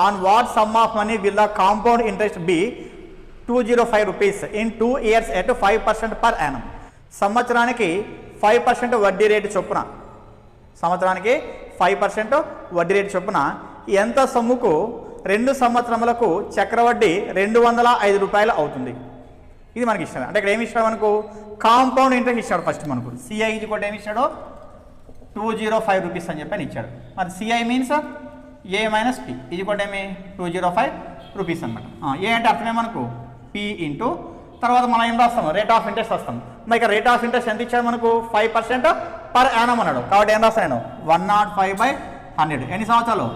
On what sum of money will the compound interest be 205 rupees in 2 years at 5% per annum. సంవత్సరానికి 5% వడ్డీ rate చొప్పున సంవత్సరానికి 5% వడ్డీ rate చొప్పున ఎంత సొమ్ముకు 2 సంవత్సరములకు చక్రవడ్డీ 205 రూపాయలు అవుతుంది. ఇది మనకి ఇష్టం. అంటే ఇక్కడ ఏమి ఇస్తాడు మనకు కాంపౌండ్ ఇంట్రెస్ట్ ఇచ్చాడు. ఫస్ట్ మనకు సిఐ ఇది కూడా ఏమి ఇచ్చాడు 205 రూపీస్ అని చెప్పని ఇచ్చాడు. మరి సిఐ మీన్స్ ఏ మైనస్ పి ఇది కూడా ఏమి 205 రూపీస్ అనమాట. ఏ అంటే అర్థమే మనకు పి ఇంటూ తర్వాత మనం ఏం రాస్తాము రేట్ ఆఫ్ ఇంట్రెస్ట్ వస్తాం. మరి ఇక్కడ రేట్ ఆఫ్ ఇంట్రెస్ట్ ఎంత ఇచ్చాడు మనకు 5% పర్ యానం అన్నాడు. కాబట్టి ఏం రాస్తాను 105/100 ఎన్ని సంవత్సరాలు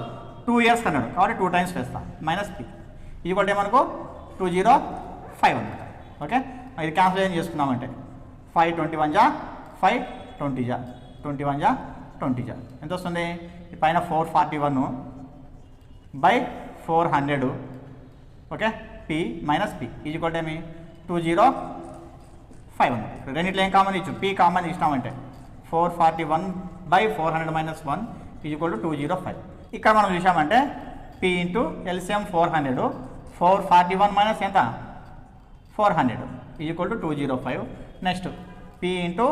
2 years అన్నాడు. కాబట్టి 2 times వేస్తాం మైనస్ పి ఇది కూడా మనకు 205 అనమాట. ఓకే ఇది క్యాన్సిల్ చేసుకున్నామంటే 521 జా 520 జా 21 జా 20 జా ఎంత వస్తుంది పైన 441/400 ఓకే పి మైనస్ పి ఇది కూడా ఏమి 205 ఉంది. రెండిట్లో ఏం కామన్ ఇచ్చు పి కామన్ ఇచ్చినామంటే 441/400 - 1 ఇది కూడా 205. ఇక్కడ మనం చూసామంటే పి ఇంటూ ఎల్సిఎం 400 441 మైనస్ ఎంత 400 ఇది equal to 205. Next P into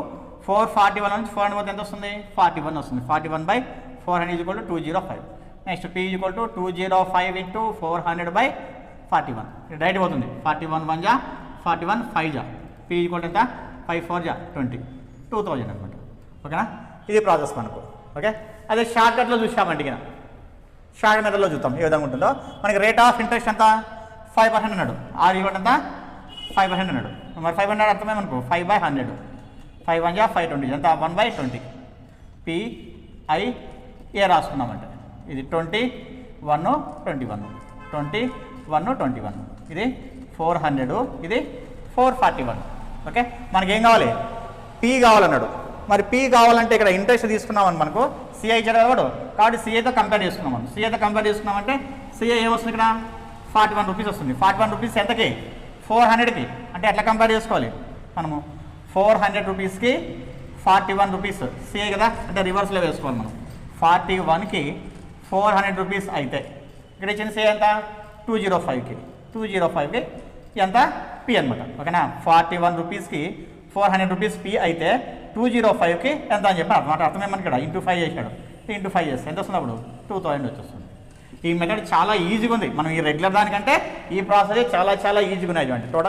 441 నుంచి 400 పోతే ఎంత వస్తుంది 41 వస్తుంది. 41/400 ఇది equal to 205. Next P equal to 205 into 400/41 direct పోతుంది 41 1 జా 41 5 జా పి ఈక్వల్ టు ఎంత 5 4 జా 20 2000 అనమాట. ఓకేనా ఇది ప్రాసెస్ మనకు. ఓకే అదే షార్ట్ కట్లో చూసామంటే ఇక షార్ట్ మెథడ్లో చూద్దాం ఏ విధంగా ఉంటుందో. మనకి రేట్ ఆఫ్ ఇంట్రెస్ట్ ఎంత 5% అన్నాడు. ఆర్ ఈక్వల్ ఎంత 5% అన్నాడు. మరి 500 అర్థమే మనకు 5/100 5 1 జా 520 ఎంత 1/20 పిఐ ఏ రాసుకున్నామంటే ఇది 21 21 ఇది 400 ఇది 441. ఓకే మనకేం కావాలి పి కావాలన్నాడు. మరి పి కావాలంటే ఇక్కడ ఇంట్రెస్ట్ తీసుకున్నామని మనకు సిఐ చదవడు కాబట్టి సిఐతో కంపేర్ చేసుకున్నాం. సిఐతో కంపేర్ చేసుకున్నామంటే సిఐ ఏమొస్తుంది ఇక్కడ 41 రూపీస్ వస్తుంది. 41 రూపీస్ ఎంతకి 400కి అంటే ఎట్లా కంపేర్ చేసుకోవాలి మనము 400 రూపీస్కి 41 రూపీస్ సిఐ కదా అంటే రివర్స్లో వేసుకోవాలి మనం. 41కి 400 రూపీస్ అయితే ఇక్కడ ఇచ్చిన సిఐ ఎంత 205కి ఎంత పి అనమాట. ఓకేనా 41 రూపీస్కి 400 రూపీస్ పి అయితే 205కి ఎంత అని చెప్పి అర్థమే మనకి ఇక్కడ ఇంటూ 5 చేశాడు. ఇంటూ 5 చేస్తే ఎంత వస్తుంది అప్పుడు 2000 వచ్చేస్తుంది. ఈ మెథడ్ చాలా ఈజీగా ఉంది. మనం ఈ రెగ్యులర్ దానికంటే ఈ ప్రాసెస్ చాలా ఈజీగా ఉన్నాయి. టోటల్